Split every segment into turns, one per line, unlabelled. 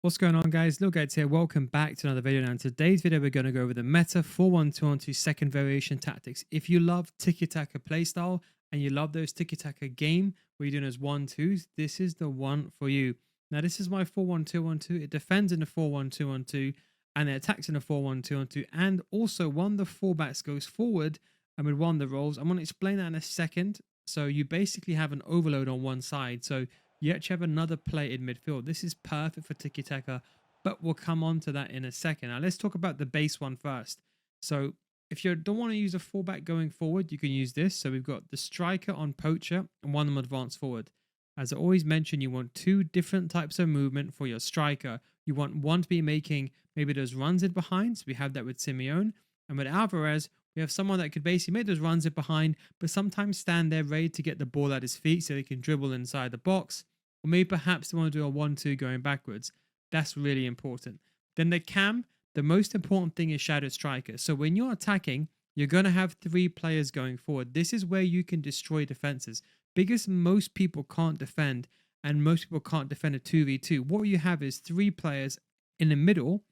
What's going on, guys? Lil Gates here. Welcome back to another video. Now in today's video we're going to go over the meta 4-1-2-1-2 second variation tactics. If you love tiki-taka playstyle and you love those tiki-taka game where you're doing those 1-2s, this is the one for you. Now this is my 4-1-2-1-2. It defends in the 4-1-2-1-2 and it attacks in the 4-1-2-1-2, and also one of the fullbacks goes forward and with one of the roles. I'm going to explain that in a second. So you basically have an overload on one side. So you actually have another player in midfield. This is perfect for tiki-taka, but we'll come on to that in a second. Now let's talk about the base one first. So if you don't want to use a fullback going forward, you can use this. So we've got the striker on poacher and one on advance forward. As I always mention, you want two different types of movement for your striker. You want one to be making maybe those runs in behind. So we have that with Simeone. And with Alvarez, we have someone that could basically make those runs in behind, but sometimes stand there ready to get the ball at his feet so they can dribble inside the box. Or maybe perhaps they want to do a 1-2 going backwards. That's really important. Then the cam, the most important thing is shadow striker. So when you're attacking, you're going to have three players going forward. This is where you can destroy defenses because most people can't defend and most people can't defend a 2v2. What you have is three players in the middle.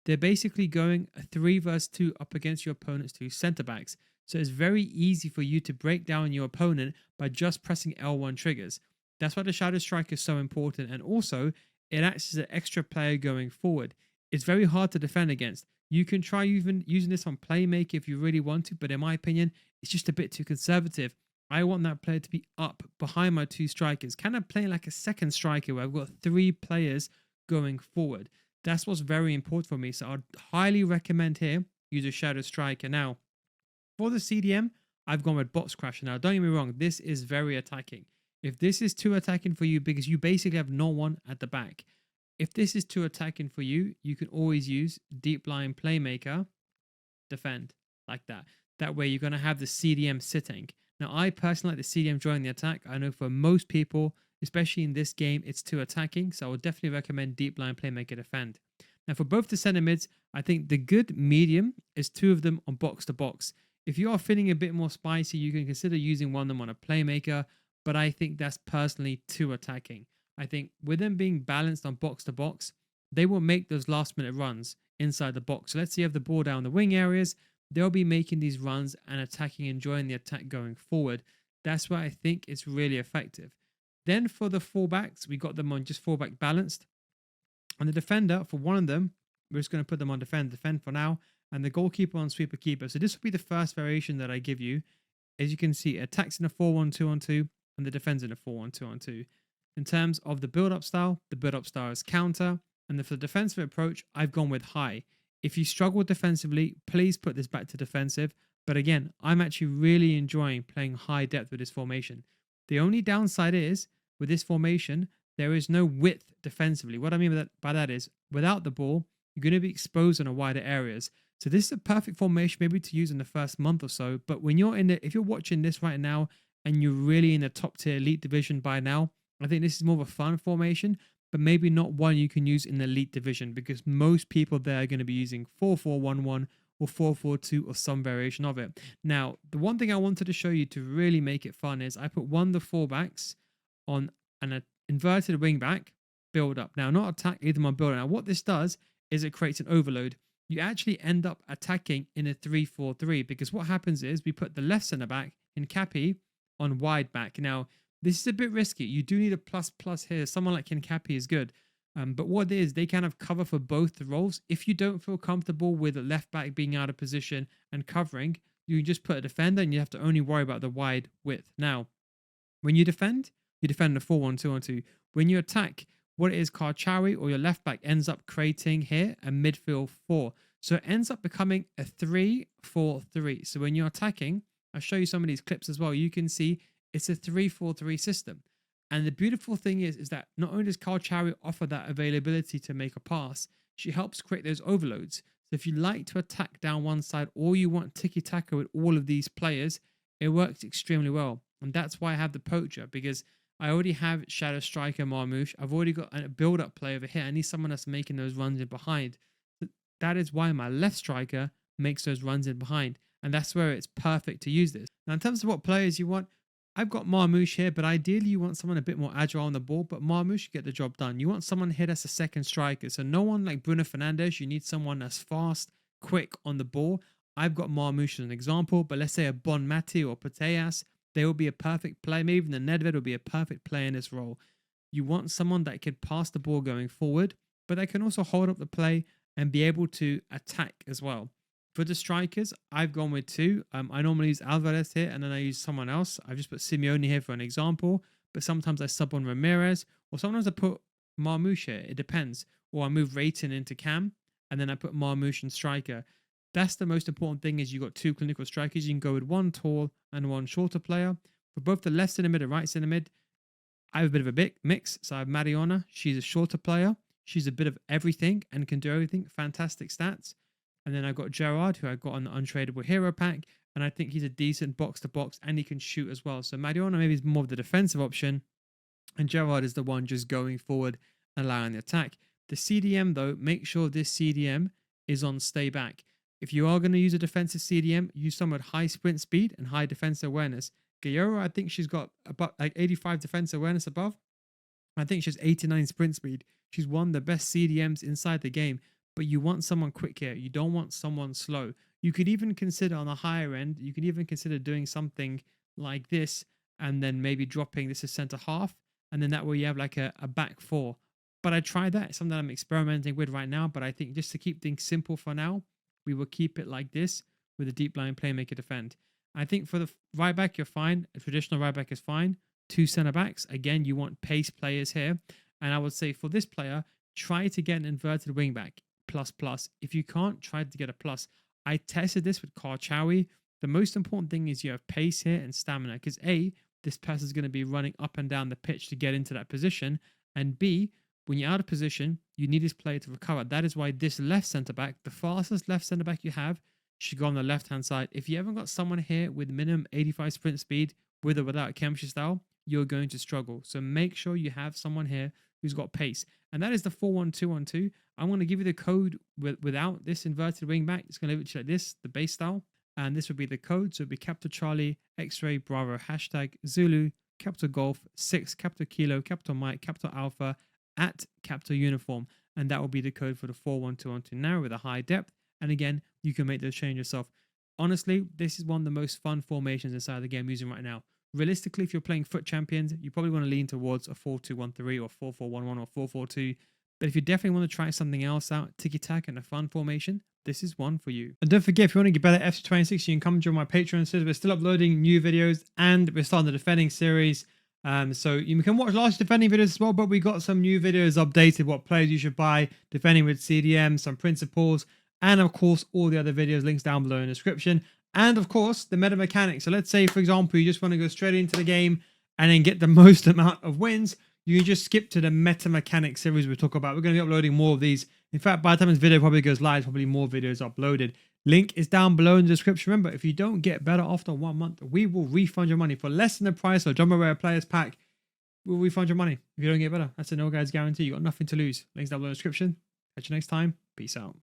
They're basically going a 3 versus 2 up against your opponent's two center backs. So it's very easy for you to break down your opponent by just pressing L1 triggers. That's why the shadow strike is so important. And also, it acts as an extra player going forward. It's very hard to defend against. You can try even using this on playmaker if you really want to, but in my opinion, it's just a bit too conservative. I want that player to be up behind my two strikers, kind of playing like a second striker where I've got three players going forward. That's what's very important for me. So I'd highly recommend here use a shadow striker. Now, for the CDM, I've gone with box crasher. Now, don't get me wrong, this is very attacking. If this is too attacking for you, because you basically have no one at the back. If this is too attacking for you, you can always use deep line playmaker, defend, like that. That way you're going to have the CDM sitting. Now, I personally like the CDM joining the attack. I know for most people, especially in this game, it's too attacking. So I would definitely recommend deep line playmaker defend. Now, for both the center mids, I think the good medium is two of them on box to box. If you are feeling a bit more spicy, you can consider using one of them on a playmaker, but I think that's personally too attacking. I think with them being balanced on box to box, they will make those last minute runs inside the box. So let's say you have the ball down the wing areas, they'll be making these runs and attacking, enjoying the attack going forward. That's why I think it's really effective. Then for the fullbacks, we got them on just fullback balanced. And the defender, for one of them, we're just going to put them on defend for now. And the goalkeeper on sweeper keeper. So this will be the first variation that I give you. As you can see, attacks in a 4-1-2-1-2 and the defense in a 4-1-2-1-2. In terms of the build-up style is counter. And for the defensive approach, I've gone with high. If you struggle defensively, please put this back to defensive. But again, I'm actually really enjoying playing high depth with this formation. The only downside is, with this formation, there is no width defensively. What I mean by that is, without the ball, you're going to be exposed on a wider areas. So this is a perfect formation maybe to use in the first month or so. But when you're if you're watching this right now and you're really in the top tier elite division by now, I think this is more of a fun formation, but maybe not one you can use in the elite division because most people there are going to be using 4-4-1-1 or 4-4-2 or some variation of it. Now, the one thing I wanted to show you to really make it fun is I put one of the fullbacks on an inverted wing back build up. Now, not attack, either my build. Now, what this does is it creates an overload. You actually end up attacking in a 3-4-3 because what happens is we put the left centre back in Cappy on wide back. Now, this is a bit risky. You do need a plus here. Someone like Kincapi is good. But what it is, they kind of cover for both the roles. If you don't feel comfortable with a left back being out of position and covering, you can just put a defender and you have to only worry about the wide width. Now, when you defend in a 4-1-2-1-2. When you attack, what it is, Karchawi or your left back ends up creating here a midfield 4. So it ends up becoming a 3-4-3. So when you're attacking, I'll show you some of these clips as well. You can see it's a 3-4-3 system. And the beautiful thing is that not only does Karchawi offer that availability to make a pass, she helps create those overloads. So if you like to attack down one side or you want tiki-taka with all of these players, it works extremely well. And that's why I have the poacher, because I already have Shadow Striker Marmouche. I've already got a build-up play over here. I need someone that's making those runs in behind. That is why my left striker makes those runs in behind. And that's where it's perfect to use this. Now, in terms of what players you want, I've got Marmoush here, but ideally you want someone a bit more agile on the ball, but Marmoush get the job done. You want someone here that's a second striker. So no one like Bruno Fernandes. You need someone that's fast, quick on the ball. I've got Marmoush as an example, but let's say a Bon Mati or Pateas, they will be a perfect play. Maybe even the Nedved will be a perfect play in this role. You want someone that can pass the ball going forward, but they can also hold up the play and be able to attack as well. For the strikers, I've gone with two. I normally use Alvarez here and then I use someone else. I've just put Simeone here for an example, but sometimes I sub on Ramirez or sometimes I put Marmoush here. It depends. Or I move Rayton into Cam and then I put Marmoush and striker. That's the most important thing is you got two clinical strikers. You can go with one tall and one shorter player. For both the left centre mid and right centre mid, I have a bit of a big mix. So I have Mariona. She's a shorter player. She's a bit of everything and can do everything. Fantastic stats. And then I've got Gerard, who I got on the untradeable hero pack. And I think he's a decent box to box and he can shoot as well. So Mariona maybe is more of the defensive option. And Gerard is the one just going forward and allowing the attack. The CDM though, make sure this CDM is on stay back. If you are going to use a defensive CDM, use someone with high sprint speed and high defensive awareness. Gayora, I think she's got about like 85 defensive awareness above. I think she has 89 sprint speed. She's one of the best CDMs inside the game. But you want someone quick here. You don't want someone slow. You could even consider on the higher end, you could even consider doing something like this and then maybe dropping this as center half. And then that way you have like a back four. But I tried that. It's something that I'm experimenting with right now. But I think just to keep things simple for now, we will keep it like this with a deep line playmaker defend. I think for the right back, you're fine. A traditional right back is fine. Two center backs. Again, you want pace players here. And I would say for this player, try to get an inverted wing back. Plus. If you can't, try to get a plus. I tested this with Karchawi. The most important thing is you have pace here and stamina because A, this person is going to be running up and down the pitch to get into that position. And B, when you're out of position, you need this player to recover. That is why this left centre back, the fastest left centre back you have, should go on the left hand side. If you haven't got someone here with minimum 85 sprint speed, with or without chemistry style, you're going to struggle. So make sure you have someone here who's got pace. And that is the 4-1-2-1-2. I'm going to give you the code without this inverted wing back. It's going to leave it like this, the base style. And this would be the code. So it would be capital Charlie, X-Ray, Bravo, hashtag Zulu, capital Golf, 6, capital Kilo, capital Mike, capital Alpha, at capital Uniform. And that will be the code for the 4-1-2-1-2 now with a high depth. And again, you can make the change yourself. Honestly, this is one of the most fun formations inside the game I'm using right now. Realistically, if you're playing Foot Champions, you probably want to lean towards a 4-2-1-3 or 4-4-1-1 or 4-4-2. But if you definitely want to try something else out, Tiki-Taka and a fun formation, this is one for you. And don't forget, if you want to get better at FC26, you can come join my Patreon series. We're still uploading new videos and we're starting the defending series. So you can watch last defending videos as well, but we got some new videos updated, what players you should buy, defending with CDM, some principles, and of course, all the other videos, links down below in the description. And of course, the meta mechanics. So let's say, for example, you just want to go straight into the game and then get the most amount of wins. You can just skip to the meta mechanics series we talk about. We're going to be uploading more of these. In fact, by the time this video probably goes live, probably more videos uploaded. Link is down below in the description. Remember, if you don't get better after 1 month, we will refund your money for less than the price of Jumbo Rare Players Pack. We'll refund your money if you don't get better. That's a no guys guarantee. You got nothing to lose. Links down below in the description. Catch you next time. Peace out.